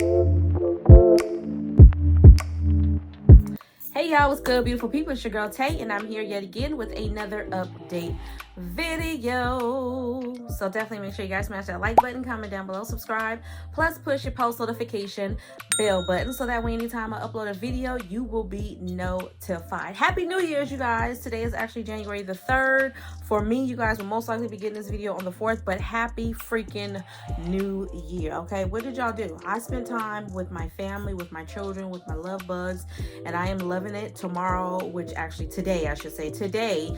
Hey y'all, what's good, beautiful people? It's your girl Tay, and I'm here yet again with another update video. So definitely make sure you guys smash that like button, comment down below, subscribe, plus push your post notification bell button so that way anytime I upload a video, you will be notified. Happy New Year's, you guys. Today is actually January the 3rd. For me, you guys will most likely be getting this video on the 4th, but happy freaking New Year, okay? What did y'all do? I spent time with my family, with my children, with my love bugs, and I am loving it. Tomorrow, which actually today, I should say, today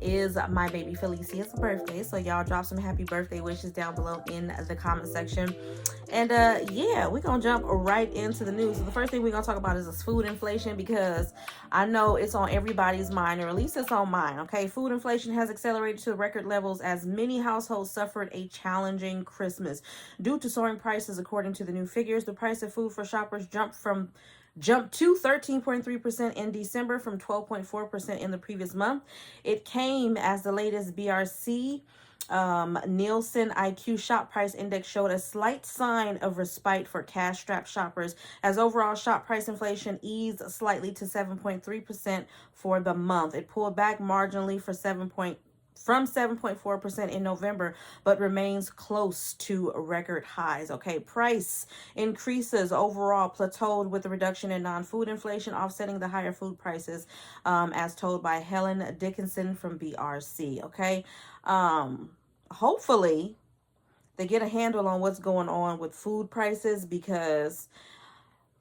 is my baby Felicia's birthday. So y'all drop some happy birthday wishes down below in the comment section. And yeah, we're gonna jump right into the news. So the first thing we're gonna talk about is this food inflation, because I know it's on everybody's mind, or at least it's on mine. Okay, food inflation has accelerated to record levels as many households suffered a challenging Christmas due to soaring prices. According to the new figures, the price of food for shoppers jumped to 13.3% in December from 12.4% in the previous month. It came as the latest BRC Nielsen IQ Shop Price Index showed a slight sign of respite for cash-strapped shoppers, as overall shop price inflation eased slightly to 7.3% for the month. It pulled back marginally from 7.4% in November, but remains close to record highs. Okay, price increases overall plateaued with a reduction in non-food inflation, offsetting the higher food prices, as told by Helen Dickinson from BRC. Okay, hopefully they get a handle on what's going on with food prices, because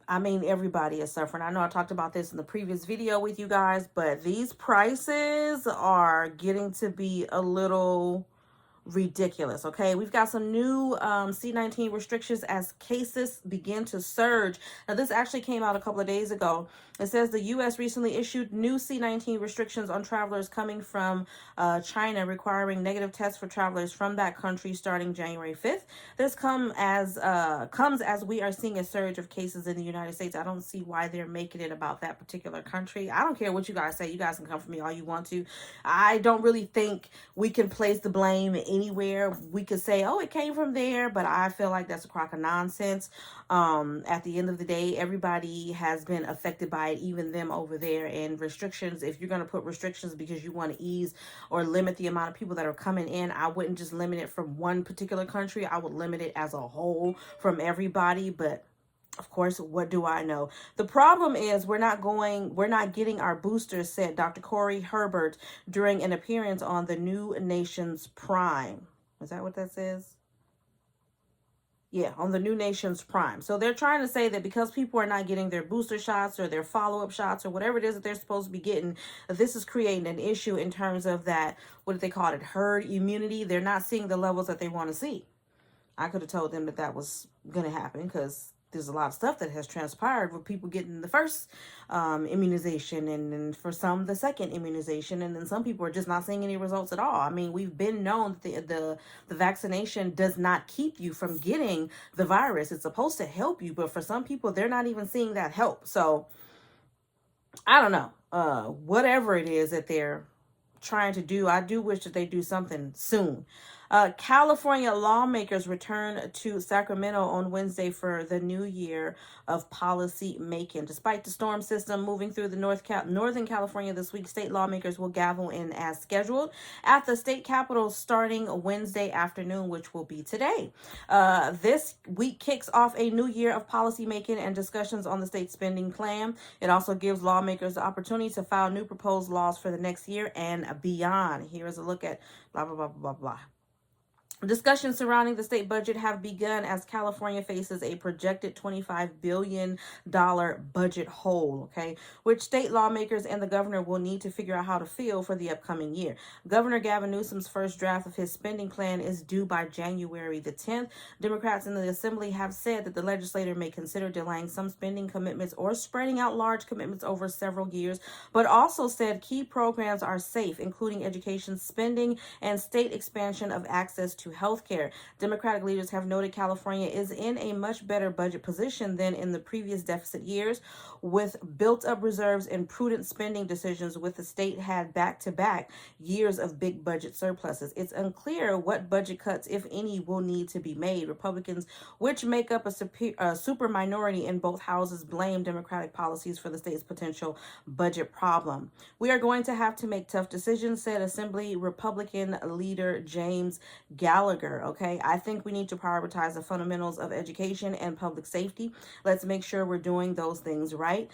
I mean, everybody is suffering. I know I talked about this in the previous video with you guys, but these prices are getting to be a little ridiculous. Okay, we've got some new C-19 restrictions as cases begin to surge. Now, this actually came out a couple of days ago. It says the U.S. recently issued new C-19 restrictions on travelers coming from China, requiring negative tests for travelers from that country starting January 5th. This comes as we are seeing a surge of cases in the United States. I don't see why they're making it about that particular country. I don't care what you guys say. You guys can come for me all you want to. I don't really think we can place the blame anywhere. We could say, oh, it came from there, but I feel like that's a crock of nonsense. At the end of the day, everybody has been affected by it, even them over there. And restrictions, if you're going to put restrictions because you want to ease or limit the amount of people that are coming in, I wouldn't just limit it from one particular country. I would limit it as a whole from everybody. But of course, what do I know? The problem is we're not getting our boosters, said Dr. Corey Herbert during an appearance on the New Nations Prime. Is that what that says? Yeah, on the New Nations Prime. So they're trying to say that because people are not getting their booster shots or their follow-up shots or whatever it is that they're supposed to be getting, this is creating an issue in terms of that, what do they call it, herd immunity. They're not seeing the levels that they want to see. I could have told them that was going to happen, because there's a lot of stuff that has transpired with people getting the first immunization, and then for some the second immunization, and then some people are just not seeing any results at all. I mean, we've been known that the vaccination does not keep you from getting the virus. It's supposed to help you, but for some people, they're not even seeing that help. So I don't know. Whatever it is that they're trying to do, I do wish that they do something soon. California lawmakers return to Sacramento on Wednesday for the new year of policy making. Despite the storm system moving through the Northern California this week, state lawmakers will gavel in as scheduled at the state capitol starting Wednesday afternoon, which will be today. This week kicks off a new year of policy making and discussions on the state spending plan. It also gives lawmakers the opportunity to file new proposed laws for the next year and beyond. Here is a look at blah, blah, blah, blah, blah. Discussions surrounding the state budget have begun as California faces a projected $25 billion budget hole, okay, which state lawmakers and the governor will need to figure out how to fill for the upcoming year. Governor Gavin Newsom's first draft of his spending plan is due by January the 10th. Democrats in the assembly have said that the legislature may consider delaying some spending commitments or spreading out large commitments over several years, but also said key programs are safe, including education spending and state expansion of access to to healthcare. Democratic leaders have noted California is in a much better budget position than in the previous deficit years, with built-up reserves and prudent spending decisions, with the state had back-to-back years of big budget surpluses. It's unclear what budget cuts, if any, will need to be made. Republicans, which make up a super minority in both houses, blame Democratic policies for the state's potential budget problem. We are going to have to make tough decisions, said Assembly Republican leader James Gallagher. Okay, I think we need to prioritize the fundamentals of education and public safety. Let's make sure we're doing those things right.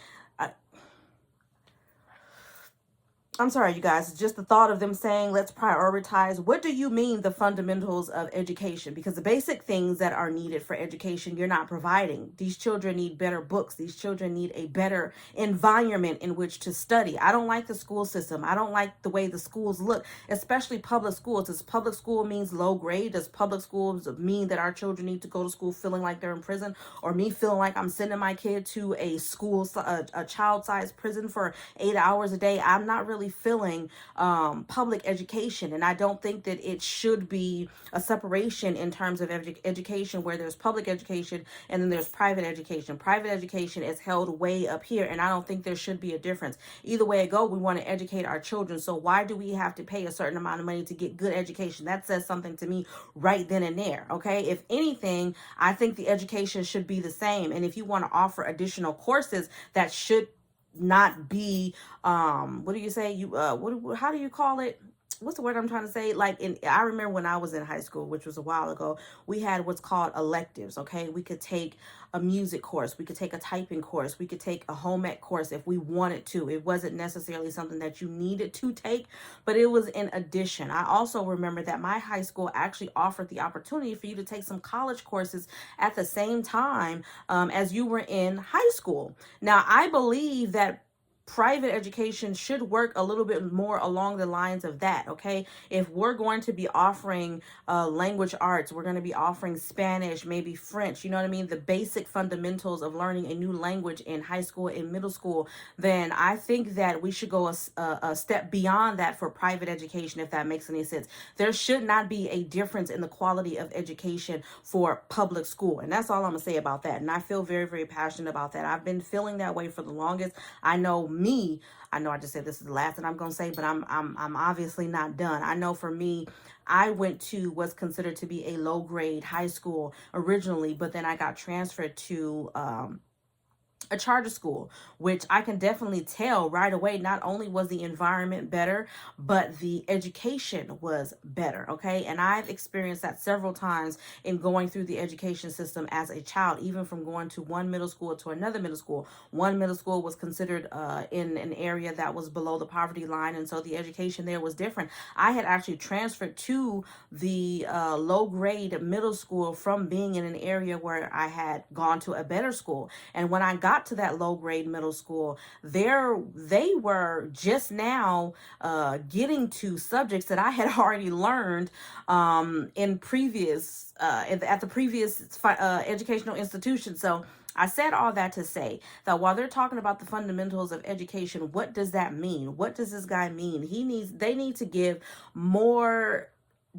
I'm sorry, you guys, just the thought of them saying, let's prioritize. What do you mean the fundamentals of education? Because the basic things that are needed for education, you're not providing. These children need better books. These children need a better environment in which to study. I don't like the school system. I don't like the way the schools look, especially public schools. Does public school means low grade? Does public schools mean that our children need to go to school feeling like they're in prison? Or me feeling like I'm sending my kid to a school, a child-sized prison for 8 hours a day? I'm not really feeling public education, and I don't think that it should be a separation in terms of education, where there's public education and then there's private education. Private education is held way up here, and I don't think there should be a difference. Either way it go, we want to educate our children, so why do we have to pay a certain amount of money to get good education? That says something to me right then and there. Okay, if anything, I think the education should be the same, and if you want to offer additional courses, that should not be what do you say, how do you call it, what's the word I'm trying to say? Like, I remember when I was in high school, which was a while ago, we had what's called electives. Okay, we could take a music course, we could take a typing course, we could take a home ec course if we wanted to. It wasn't necessarily something that you needed to take, but it was in addition. I also remember that my high school actually offered the opportunity for you to take some college courses at the same time as you were in high school. Now, I believe that private education should work a little bit more along the lines of that. Okay, if we're going to be offering language arts, we're going to be offering Spanish, maybe French, you know what I mean, the basic fundamentals of learning a new language in high school and middle school, then I think that we should go a step beyond that for private education, if that makes any sense. There should not be a difference in the quality of education for public school, and that's all I'm gonna say about that. And I feel very, very passionate about that. I've been feeling that way for the longest. I know I just said this is the last that I'm gonna say, but I'm obviously not done. I know for me, I went to what's considered to be a low grade high school originally, but then I got transferred to a charter school, which I can definitely tell right away, not only was the environment better, but the education was better. Okay, and I've experienced that several times in going through the education system as a child, even from going to one middle school to another middle school. One middle school was considered in an area that was below the poverty line, and so the education there was different. I had actually transferred to the low grade middle school from being in an area where I had gone to a better school. And when I got to that low grade middle school, they were just now getting to subjects that I had already learned in previous at the previous educational institution. So I said all that to say that while they're talking about the fundamentals of education, what does that mean? What does this guy mean? They need to give more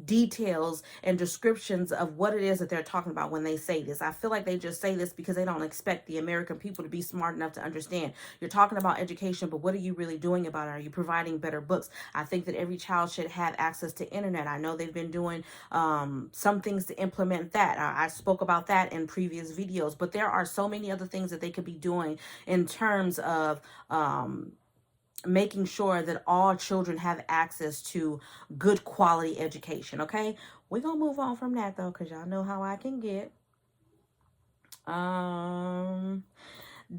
details and descriptions of what it is that they're talking about when they say this. I feel like they just say this because they don't expect the American people to be smart enough to understand. You're talking about education, but what are you really doing about it? Are you providing better books? I think that every child should have access to internet. I know they've been doing some things to implement that. I spoke about that in previous videos, but there are so many other things that they could be doing in terms of making sure that all children have access to good quality education. Okay, we're gonna move on from that though, because y'all know how I can get.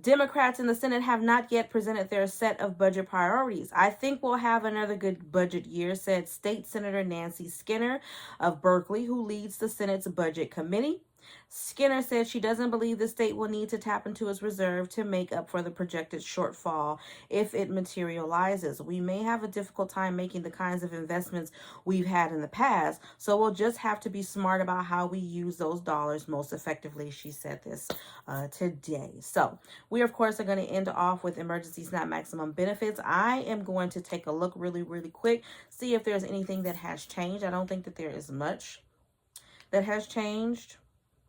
Democrats in the Senate have not yet presented their set of budget priorities. I think we'll have another good budget year, said State Senator Nancy Skinner of Berkeley, who leads the Senate's Budget Committee. Skinner said she doesn't believe the state will need to tap into its reserve to make up for the projected shortfall if it materializes. We may have a difficult time making the kinds of investments we've had in the past, so we'll just have to be smart about how we use those dollars most effectively. She said this today. So we, of course, are going to end off with emergency SNAP maximum benefits. I am going to take a look really, really quick, see if there's anything that has changed. I don't think that there is much. that has changed.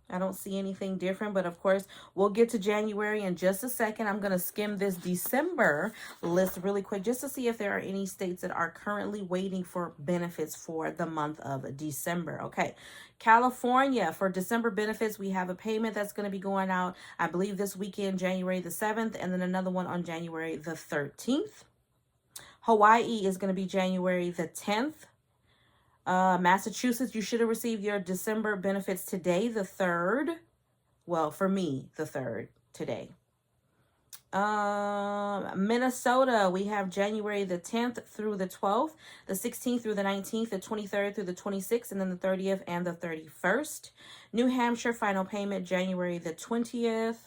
I don't see anything different, but of course, we'll get to January in just a second. I'm going to skim this December list really quick just to see if there are any states that are currently waiting for benefits for the month of December. Okay, California, for December benefits, we have a payment that's going to be going out, I believe, this weekend, January the 7th, and then another one on January the 13th. Hawaii is going to be January the 10th. Massachusetts, you should have received your December benefits today, the 3rd. Well, for me, the 3rd today. Minnesota, we have January the 10th through the 12th, the 16th through the 19th, the 23rd through the 26th, and then the 30th and the 31st. New Hampshire, final payment January the 20th.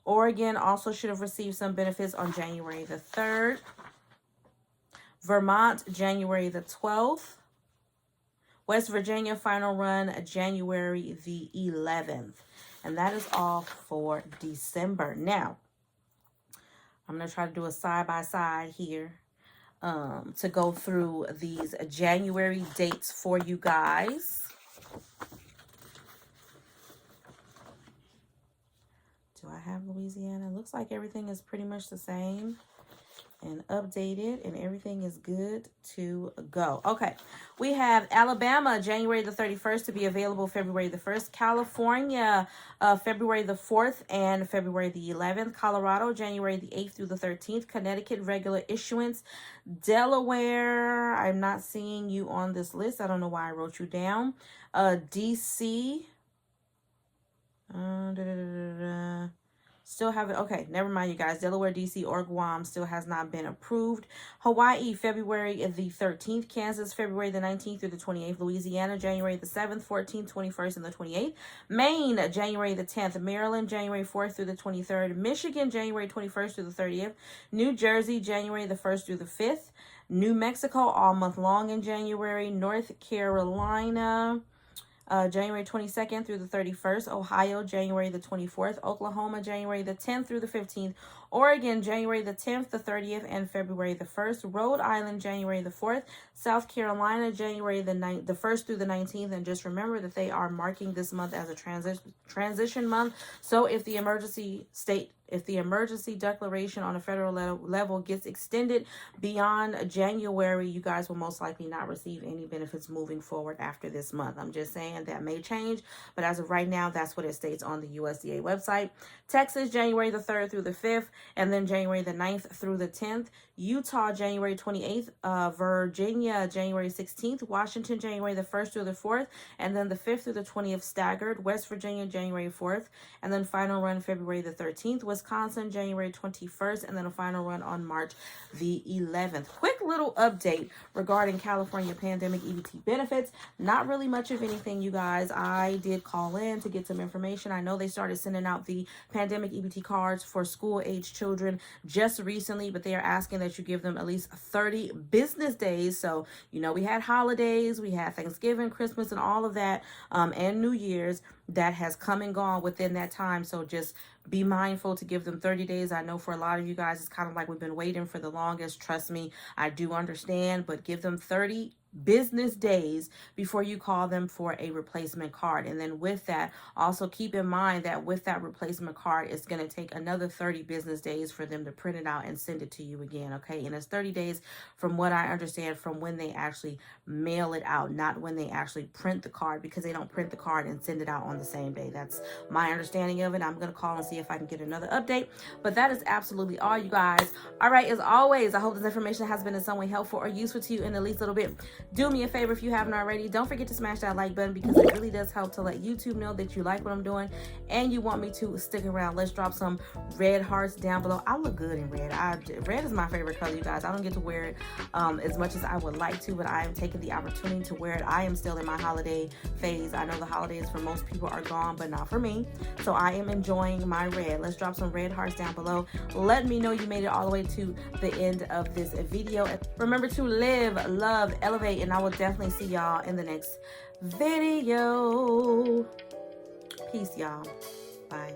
Oregon also should have received some benefits on January the 3rd. Vermont, January the 12th. West Virginia, final run, January the 11th. And that is all for December. Now, I'm going to try to do a side-by-side here to go through these January dates for you guys. Do I have Louisiana? Looks like everything is pretty much the same and updated, and everything is good to go. Okay, we have Alabama, January the 31st to be available February the 1st. California, February the 4th and February the 11th. Colorado, January the 8th through the 13th. Connecticut, regular issuance. Delaware, I'm not seeing you on this list. I don't know why I wrote you down. DC, still haven't, okay, never mind, you guys. Delaware, DC, or Guam still has not been approved. Hawaii, February the 13th. Kansas, February the 19th through the 28th. Louisiana, January the 7th, 14th, 21st, and the 28th. Maine, January the 10th. Maryland, January 4th through the 23rd. Michigan, January 21st through the 30th. New Jersey, January the 1st through the 5th. New Mexico, all month long in January. North Carolina, January 22nd through the 31st. Ohio, January the 24th. Oklahoma, January the 10th through the 15th. Oregon, January the 10th, the 30th, and February the 1st. Rhode Island, January the 4th. South Carolina, January the 1st through the 19th. And just remember that they are marking this month as a transition month. So if the emergency declaration on a federal level gets extended beyond January, you guys will most likely not receive any benefits moving forward after this month. I'm just saying that may change, but as of right now, that's what it states on the USDA website. Texas, January the 3rd through the 5th, and then January the 9th through the 10th. Utah, January 28th. Virginia, January 16th. Washington, January the 1st through the 4th, and then the 5th through the 20th staggered. West Virginia, January 4th, and then final run February the 13th. Wisconsin, January 21st, and then a final run on March the 11th. Quick little update regarding California pandemic EBT benefits. Not really much of anything, you guys. I did call in to get some information. I know they started sending out the pandemic EBT cards for school-age children just recently, but they are asking that you give them at least 30 business days. So, you know, we had holidays, we had Thanksgiving, Christmas, and all of that, and New Year's that has come and gone within that time. So just be mindful to give them 30 days. I know for a lot of you guys, it's kind of like we've been waiting for the longest. Trust me, I do understand, but give them 30 business days before you call them for a replacement card. And then with that, also keep in mind that with that replacement card, it's going to take another 30 business days for them to print it out and send it to you again. Okay. And it's 30 days from what I understand from when they actually mail it out, not when they actually print the card, because they don't print the card and send it out on the same day. That's my understanding of it. I'm going to call and see if I can get another update, but that is absolutely all, you guys. All right. As always, I hope this information has been in some way helpful or useful to you in at least a little bit. Do me a favor if you haven't already. Don't forget to smash that like button, because it really does help to let YouTube know that you like what I'm doing and you want me to stick around. Let's drop some red hearts down below. I look good in red. Red is my favorite color, you guys. I don't get to wear it as much as I would like to, but I am taking the opportunity to wear it. I am still in my holiday phase. I know the holidays for most people are gone, but not for me. So I am enjoying my red. Let's drop some red hearts down below. Let me know you made it all the way to the end of this video. Remember to live, love, elevate, and I will definitely see y'all in the next video. Peace, y'all. Bye.